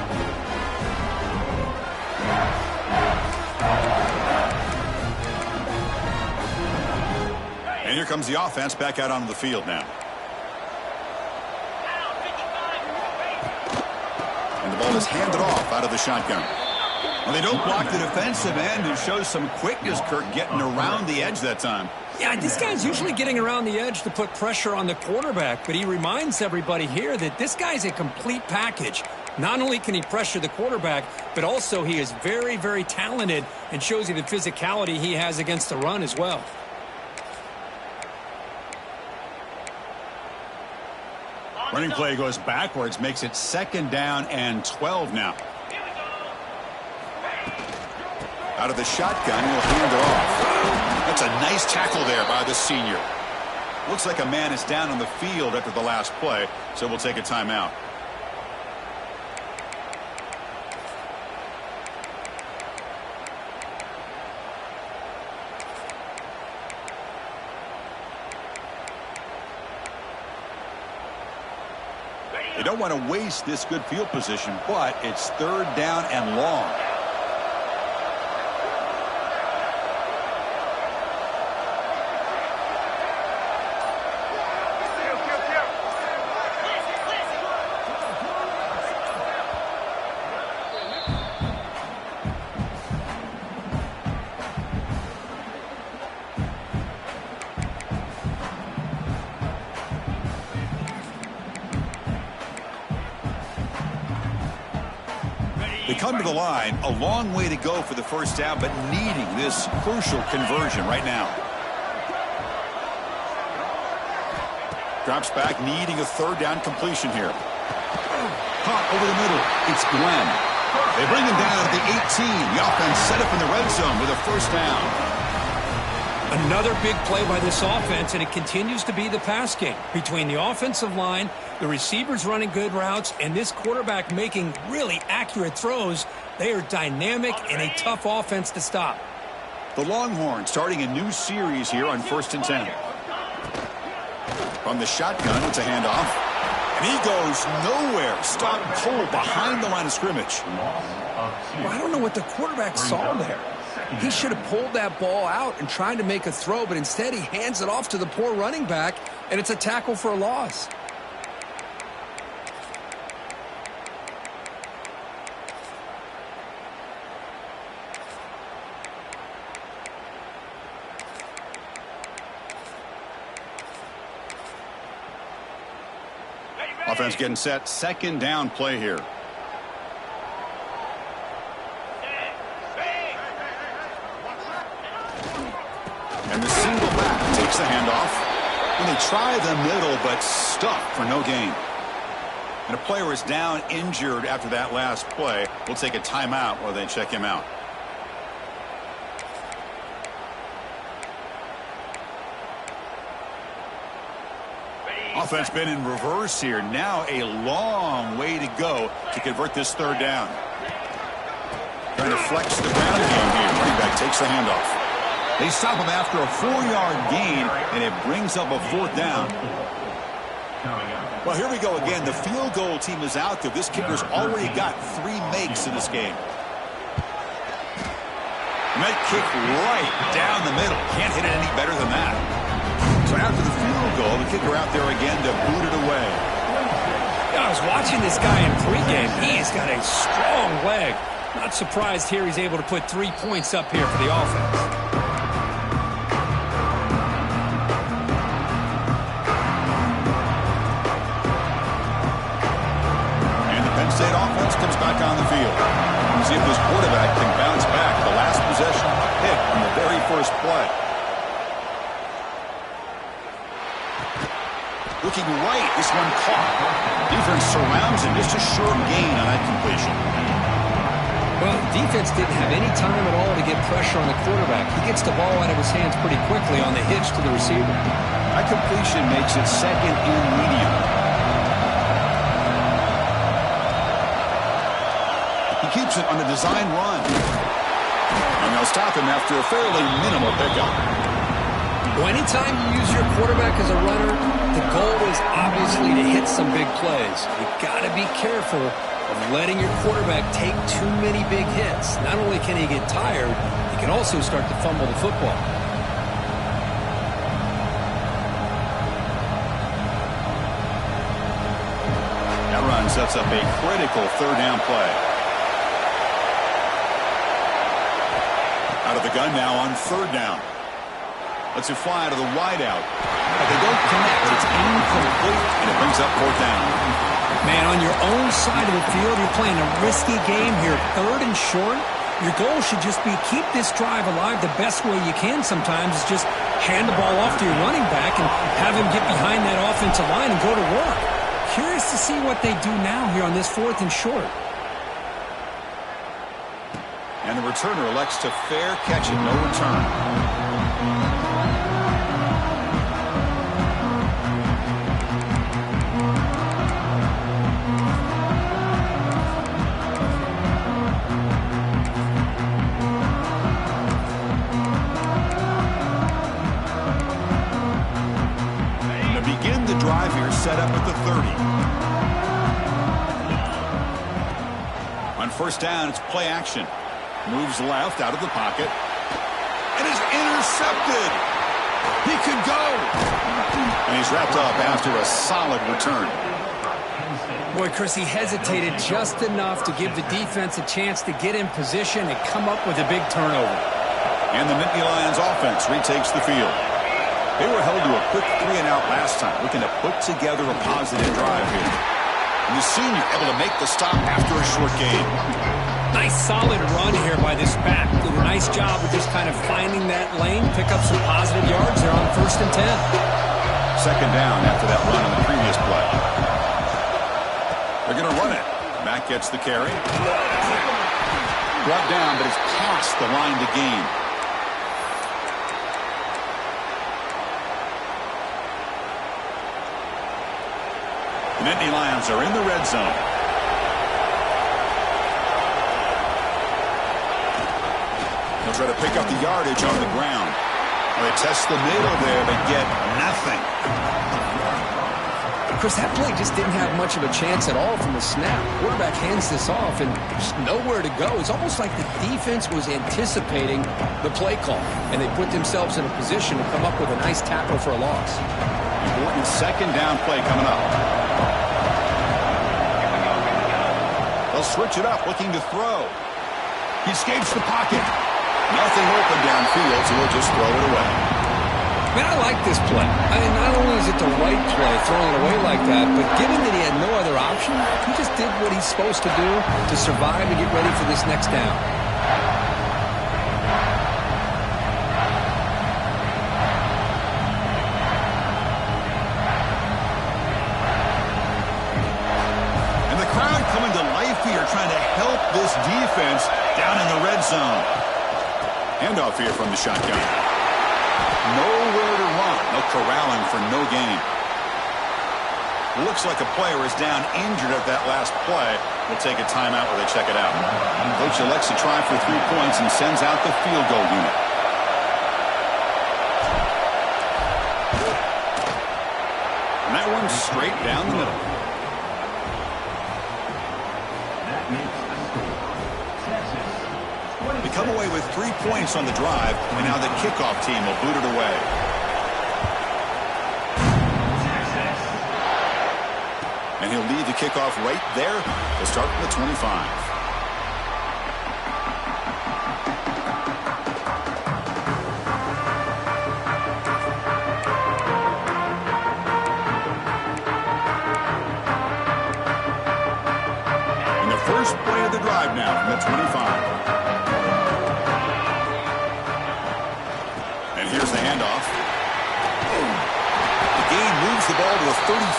And here comes the offense back out onto the field now. And the ball is handed off out of the shotgun. Well, they don't block the defensive end, who shows some quickness, Kirk, getting around the edge that time. Yeah, this guy's usually getting around the edge to put pressure on the quarterback, but he reminds everybody here that this guy's a complete package. Not only can he pressure the quarterback, but also he is very, very talented and shows you the physicality he has against the run as well. Running play goes backwards, makes it 2nd down and 12 now. Out of the shotgun, he'll hand it off. That's a nice tackle there by the senior. Looks like a man is down on the field after the last play, so we'll take a timeout. They don't want to waste this good field position, but it's third down and long. They come to the line, a long way to go for the first down, but needing this crucial conversion right now. Drops back, needing a third down completion here. Caught over the middle. It's Glenn. They bring him down at the 18. The offense set up in the red zone with a first down. Another big play by this offense, and it continues to be the pass game. Between the offensive line, the receivers running good routes, and this quarterback making really accurate throws, they are dynamic and a tough offense to stop. The Longhorns starting a new series here on 1st and 10. From the shotgun, it's a handoff. And he goes nowhere. Stop and pull behind the line of scrimmage. Well, I don't know what the quarterback saw there. He should have pulled that ball out and tried to make a throw, but instead he hands it off to the poor running back, and it's a tackle for a loss. Offense getting set. Second down play here. And the single back takes the handoff. And they try the middle, but stuck for no gain. And a player is down injured after that last play. We'll take a timeout while they check him out. Offense been in reverse here. Now a long way to go to convert this third down. Trying to flex the ground game here. Running back takes the handoff. They stop him after a 4-yard gain, and it brings up a fourth down. Well, here we go again. The field goal team is out there. This kicker's already got 3 makes in this game. And that kick right down the middle. Can't hit it any better than that. So after the field goal, the kicker out there again to boot it away. I was watching this guy in pregame. He's got a strong leg. Not surprised here he's able to put 3 points up here for the offense. State offense comes back on the field. See if this quarterback can bounce back. The last possession, a pick on the very first play. Looking right, this one caught. Defense surrounds him. Just a short gain on that completion. Well, defense didn't have any time at all to get pressure on the quarterback. He gets the ball out of his hands pretty quickly on the hitch to the receiver. That completion makes it second and medium. He keeps it on a design run. And they'll stop him after a fairly minimal pickup. Well, anytime you use your quarterback as a runner, the goal is obviously to hit some big plays. You've got to be careful of letting your quarterback take too many big hits. Not only can he get tired, he can also start to fumble the football. That run sets up a critical third down play. Out of the gun now on third down. Lets it fly to the wideout. But they don't connect. It's incomplete, and it brings up fourth down. Man, on your own side of the field, you're playing a risky game here. Third and short. Your goal should just be keep this drive alive the best way you can sometimes is just hand the ball off to your running back and have him get behind that offensive line and go to work. Curious to see what they do now here on this 4th and short. And the returner elects to fair catch it, no return. Drive here set up at the 30. On first down, it's play action. Moves left out of the pocket. And is intercepted. He could go. And he's wrapped up after a solid return. Boy, Chris, he hesitated just enough to give the defense a chance to get in position and come up with a big turnover. And the Nittany Lions offense retakes the field. They were held to a quick 3-and-out last time, looking to put together a positive drive here. And the senior able to make the stop after a short gain. Nice solid run here by this back. Did a nice job of just kind of finding that lane, pick up some positive yards there on 1st and 10. Second down after that run on the previous play. They're going to run it. Mack gets the carry. Brought down, but it's past the line to gain. The Nittany Lions are in the red zone. They'll try to pick up the yardage on the ground. They test the middle there, but get nothing. Chris, that play just didn't have much of a chance at all from the snap. Quarterback hands this off and just nowhere to go. It's almost like the defense was anticipating the play call, and they put themselves in a position to come up with a nice tackle for a loss. Important second down play coming up. They'll switch it up, looking to throw. He escapes the pocket. Nothing open downfield, so he'll just throw it away. Man, I like this play. I mean, not only is it the right play, throwing it away like that, but given that he had no other option, he just did what he's supposed to do to survive and get ready for this next down. Trying to help this defense down in the red zone. Handoff here from the shotgun. Nowhere to run. No corralling for no gain. Looks like a player is down injured at that last play. We'll take a timeout while they check it out. Coach elects to try for 3 points and sends out the field goal unit. And that one's straight down the middle. They come away with 3 points on the drive, and now the kickoff team will boot it away. And he'll lead the kickoff right there to start from the 25. And the first play of the drive now from the 25. Here's the handoff. The gain moves the ball to the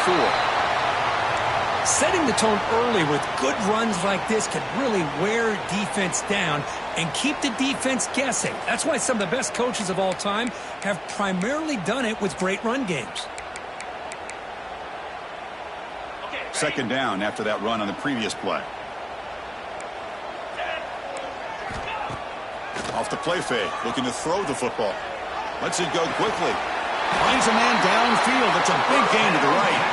34. Setting the tone early with good runs like this can really wear defense down and keep the defense guessing. That's why some of the best coaches of all time have primarily done it with great run games. Second down after that run on the previous play. Off the play fake, looking to throw the football. Lets it go quickly. Finds a man downfield. That's a big gain to the right.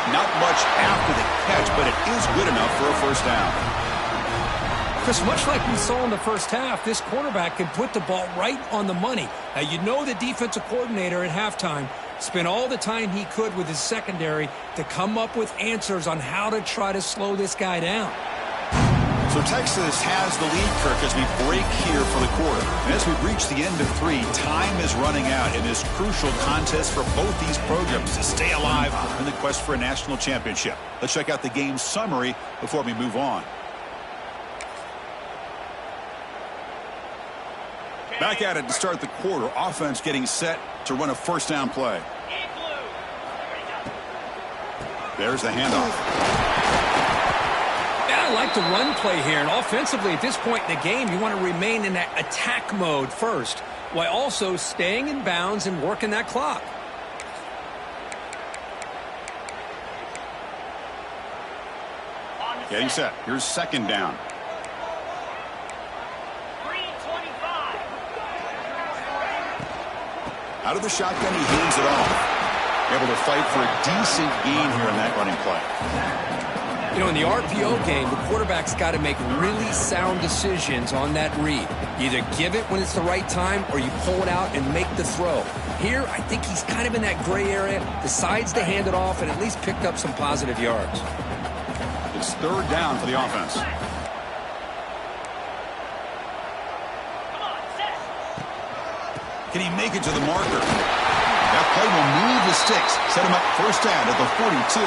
Not much after the catch, but it is good enough for a first down. Chris, much like we saw in the first half, this quarterback can put the ball right on the money. Now, you know the defensive coordinator at halftime spent all the time he could with his secondary to come up with answers on how to try to slow this guy down. So Texas has the lead, Kirk, as we break here for the quarter. And as we reach the end of 3, time is running out in this crucial contest for both these programs to stay alive in the quest for a national championship. Let's check out the game summary before we move on. Back at it to start the quarter. Offense getting set to run a first down play. There's the handoff. A like the run play here, and offensively at this point in the game, you want to remain in that attack mode first, while also staying in bounds and working that clock. Getting set. Here's second down. 3:25. Out of the shotgun, he hands it off. Able to fight for a decent gain here in that running play. You know, in the RPO game, the quarterback's got to make really sound decisions on that read. You either give it when it's the right time or you pull it out and make the throw. Here, I think he's kind of in that gray area, decides to hand it off and at least picked up some positive yards. It's third down for the offense. Can he make it to the marker? That play will move the sticks, set him up first down at the 42.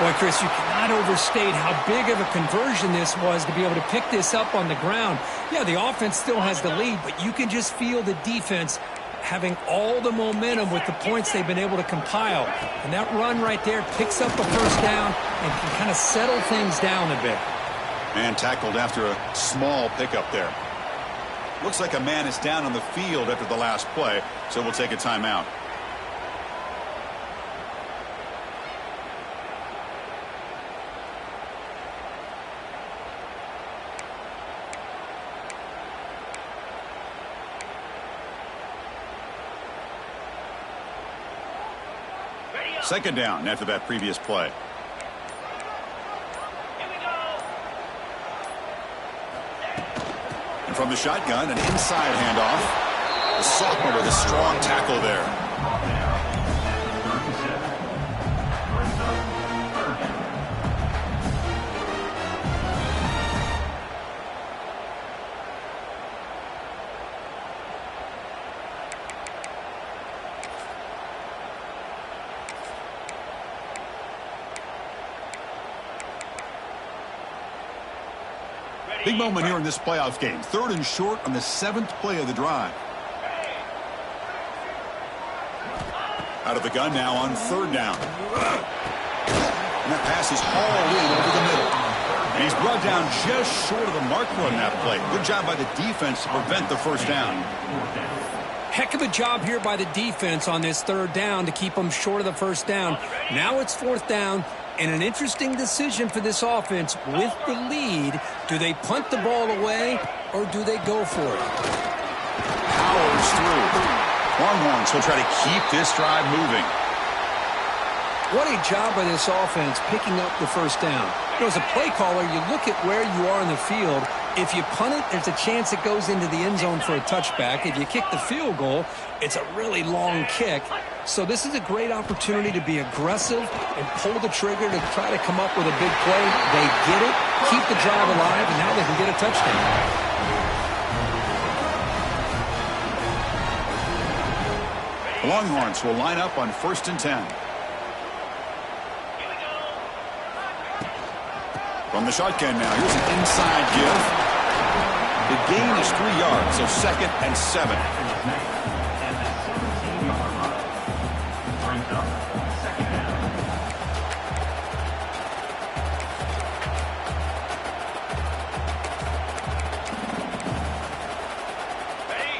Boy, Chris, you cannot overstate how big of a conversion this was to be able to pick this up on the ground. Yeah, the offense still has the lead, but you can just feel the defense having all the momentum with the points they've been able to compile. And that run right there picks up the first down and can kind of settle things down a bit. And tackled after a small pickup there. Looks like a man is down on the field after the last play, so we'll take a timeout. Second down after that previous play. And from the shotgun, an inside handoff. The sophomore with a strong tackle there. Big moment here in this playoff game. Third and short on the 7th play of the drive. Out of the gun now on third down. And that pass is hauled in over the middle. And he's brought down just short of the marker on that play. Good job by the defense to prevent the first down. Heck of a job here by the defense on this third down to keep them short of the first down. Now it's fourth down. And an interesting decision for this offense with the lead. Do they punt the ball away or do they go for it? Powers through. Longhorns will try to keep this drive moving. What a job by this offense picking up the first down. You know, as a play caller, you look at where you are in the field. If you punt it, there's a chance it goes into the end zone for a touchback. If you kick the field goal, it's a really long kick. So this is a great opportunity to be aggressive and pull the trigger to try to come up with a big play. They get it, keep the drive alive, and now they can get a touchdown. The Longhorns will line up on 1st and 10. From the shotgun now, here's an inside give. The gain is 3 yards, so 2nd and 7.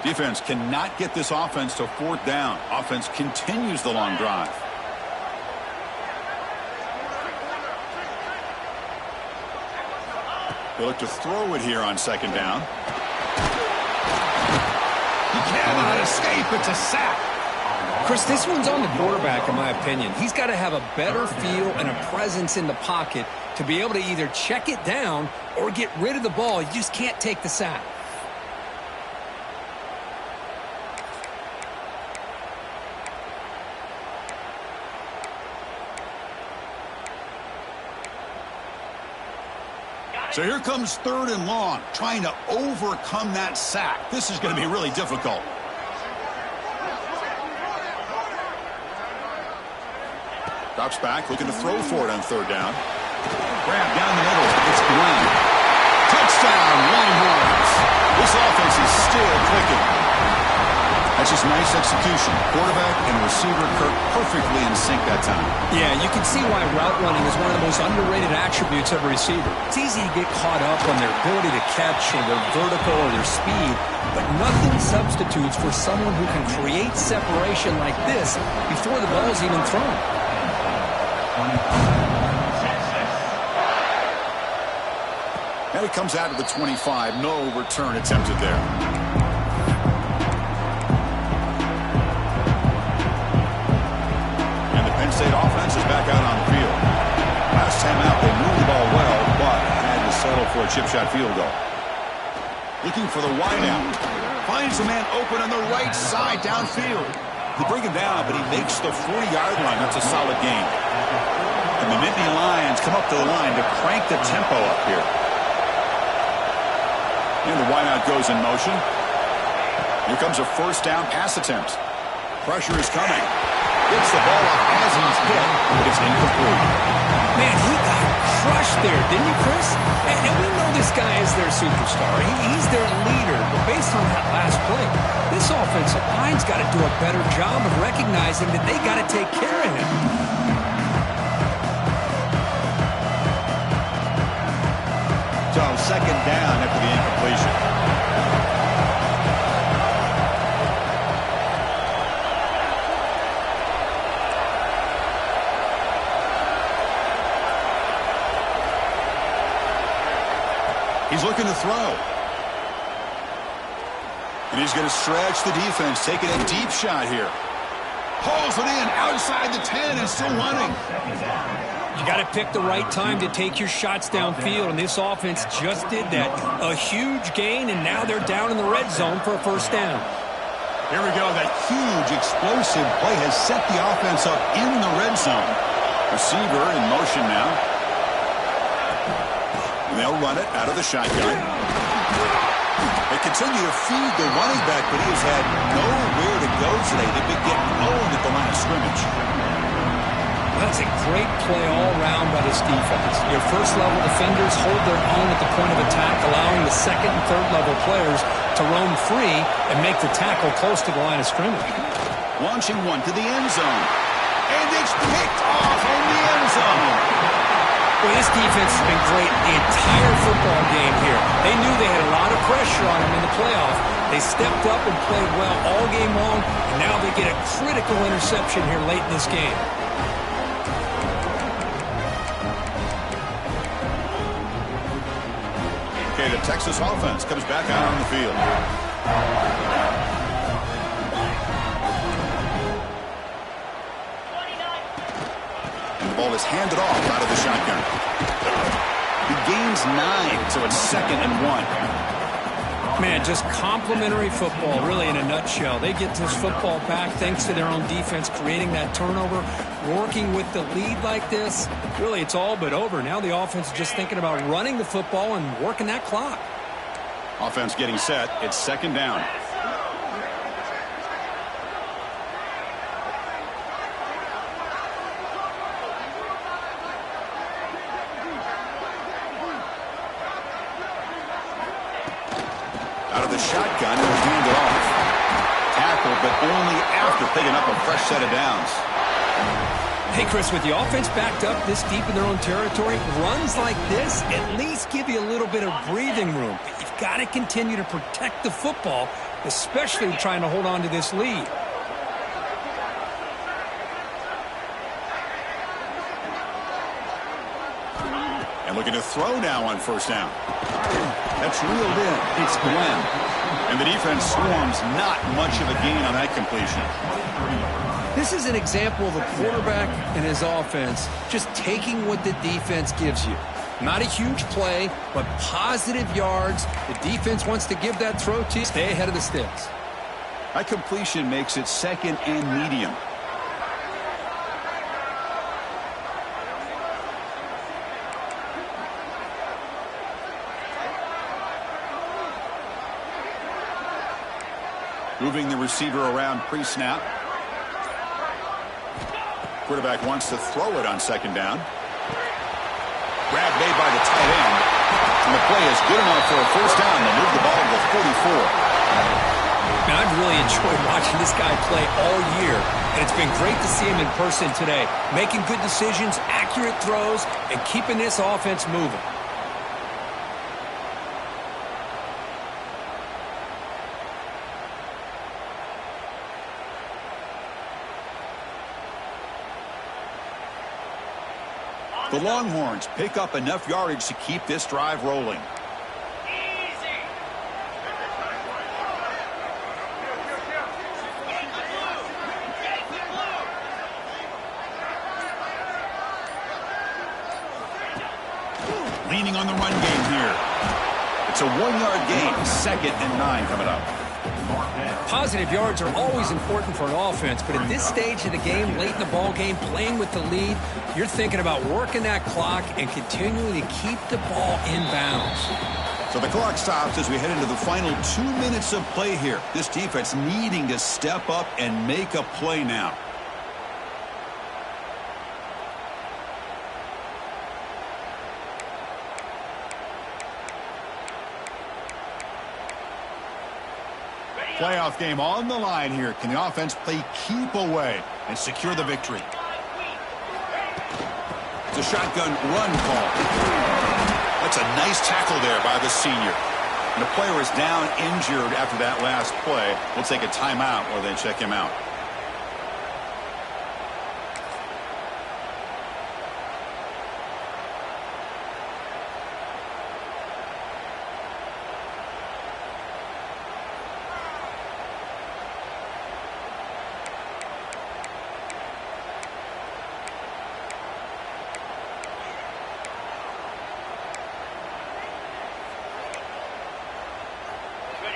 Defense cannot get this offense to fourth down. Offense continues the long drive. They look to throw it here on second down. He cannot escape. It's a sack. Chris, this one's on the quarterback, in my opinion. He's got to have a better feel and a presence in the pocket to be able to either check it down or get rid of the ball. You just can't take the sack. So here comes 3rd and long, trying to overcome that sack. This is going to be really difficult. Drops back, looking to throw for it on 3rd down. Grab down the middle. It's Glenn. Touchdown, Longhorns. This offense is still clicking. A That's just nice execution. Quarterback and receiver Kirk perfectly in sync that time. Yeah, you can see why route running is one of the most underrated attributes of a receiver. It's easy to get caught up on their ability to catch or their vertical or their speed, but nothing substitutes for someone who can create separation like this before the ball's even thrown. And it comes out to the 25. No return attempted there. Penn State offense is back out on the field. Last time out, they moved the ball well, but had to settle for a chip shot field goal. Looking for the wideout. Finds a man open on the right side downfield. They bring him down, but he makes the 40-yard line. That's a solid gain. And the Nittany Lions come up to the line to crank the tempo up here. And the wideout goes in motion. Here comes a first down pass attempt. Pressure is coming. Gets the ball off as he's hit, but it's incomplete. Man, he got crushed there, didn't you, Chris? And we know this guy is their superstar. He's their leader. But based on that last play, this offensive line's got to do a better job of recognizing that they got to take care of him. So second down after the incompletion. He's looking to throw. And he's going to stretch the defense, taking a deep shot here. Hauls it in outside the 10 and still running. You got to pick the right time to take your shots downfield, and this offense just did that. A huge gain, and now they're down in the red zone for a first down. Here we go. That huge explosive play has set the offense up in the red zone. Receiver in motion now. And they'll run it out of the shotgun. They continue to feed the running back, but he has had nowhere to go today. They've been getting owned at the line of scrimmage. That's a great play all around by this defense. Your first-level defenders hold their own at the point of attack, allowing the second and third-level players to roam free and make the tackle close to the line of scrimmage. Launching one to the end zone. And it's picked off in the end zone. Well, this defense has been great the entire football game here. They knew they had a lot of pressure on them in the playoff. They stepped up and played well all game long, and now they get a critical interception here late in this game. Okay, the Texas offense comes back out on the field. The ball is handed off out of the shotgun. He gains 9, so it's 2nd and 1. Man, just complimentary football, really, in a nutshell. They get this football back thanks to their own defense, creating that turnover, working with the lead like this. Really, it's all but over. Now the offense is just thinking about running the football and working that clock. Offense getting set. It's 2nd down. Out of the shotgun, and hand it off. Tackled, but only after picking up a fresh set of downs. Hey, Chris, with the offense backed up this deep in their own territory, runs like this at least give you a little bit of breathing room. But you've got to continue to protect the football, especially trying to hold on to this lead. And looking to throw now on first down. That's reeled in. It's Glenn. And the defense swarms, not much of a gain on that completion. This is an example of a quarterback and his offense just taking what the defense gives you. Not a huge play, but positive yards. The defense wants to give that throw to you. Stay ahead of the sticks. That completion makes it 2nd and medium. Moving the receiver around pre-snap. Quarterback wants to throw it on 2nd down. Grab made by the tight end. And the play is good enough for a first down. They move the ball to the 44. Now I've really enjoyed watching this guy play all year, and it's been great to see him in person today, making good decisions, accurate throws, and keeping this offense moving. The Longhorns pick up enough yardage to keep this drive rolling. Leaning on the run game here. It's a 1-yard gain. 2nd and 9 coming up. Positive yards are always important for an offense, but at this stage of the game, late in the ball game, playing with the lead, you're thinking about working that clock and continuing to keep the ball in bounds. So the clock stops as we head into the final 2 minutes of play here. This defense needing to step up and make a play now. Playoff game on the line here. Can the offense play keep away and secure the victory? It's a shotgun run call. That's a nice tackle there by the senior. And the player is down injured after that last play. We'll take a timeout or then check him out.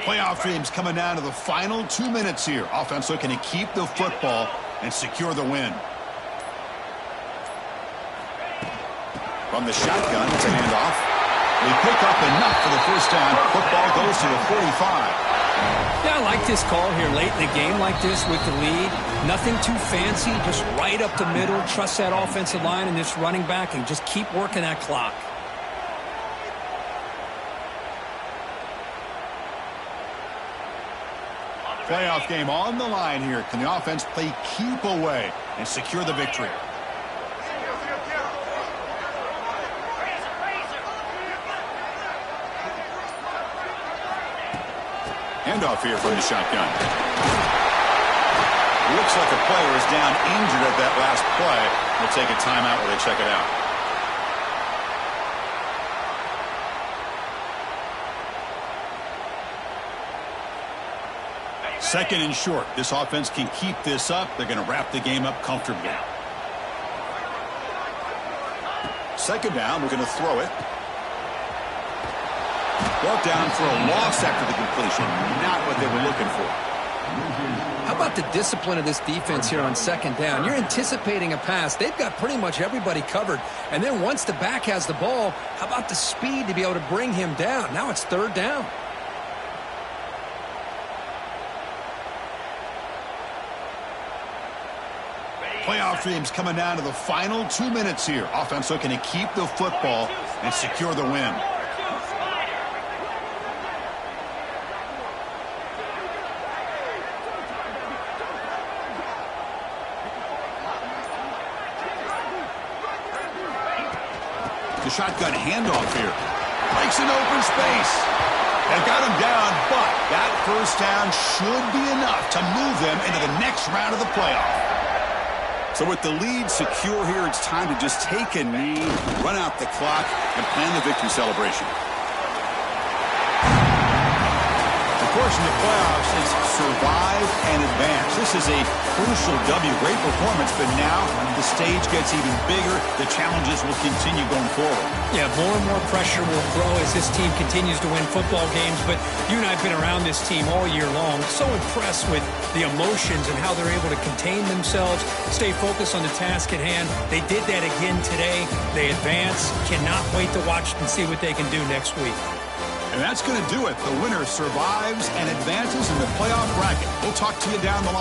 Playoff dreams coming down to the final 2 minutes here. Offense looking to keep the football and secure the win. From the shotgun, it's a handoff. We pick up enough for the first down. Football goes to the 45. Yeah, I like this call here late in the game like this with the lead. Nothing too fancy, just right up the middle. Trust that offensive line and this running back and just keep working that clock. Playoff game on the line here. Can the offense play keep away and secure the victory? Handoff here from the shotgun. Looks like a player is down injured at that last play. We'll take a timeout while they check it out. Second and short. This offense can keep this up. They're going to wrap the game up comfortably. Second down. We're going to throw it. Brought down for a loss after the completion. Not what they were looking for. How about the discipline of this defense here on second down? You're anticipating a pass. They've got pretty much everybody covered. And then once the back has the ball, how about the speed to be able to bring him down? Now it's third down. Playoff dreams coming down to the final 2 minutes here. Offense looking to keep the football and secure the win. The shotgun handoff here. Breaks an open space. They've got him down, but that first down should be enough to move them into the next round of the playoff. So with the lead secure here, it's time to just take a knee, run out the clock, and plan the victory celebration. Of course, in the playoffs, it's survive and advance. This is a crucial W. Great performance, but now the stage gets even bigger. The challenges will continue going forward. Yeah, more and more pressure will grow as this team continues to win football games. But you and I have been around this team all year long. So impressed with the emotions and how they're able to contain themselves, stay focused on the task at hand. They did that again today. They advance. Cannot wait to watch and see what they can do next week. And that's going to do it. The winner survives and advances in the playoff bracket. We'll talk to you down the line.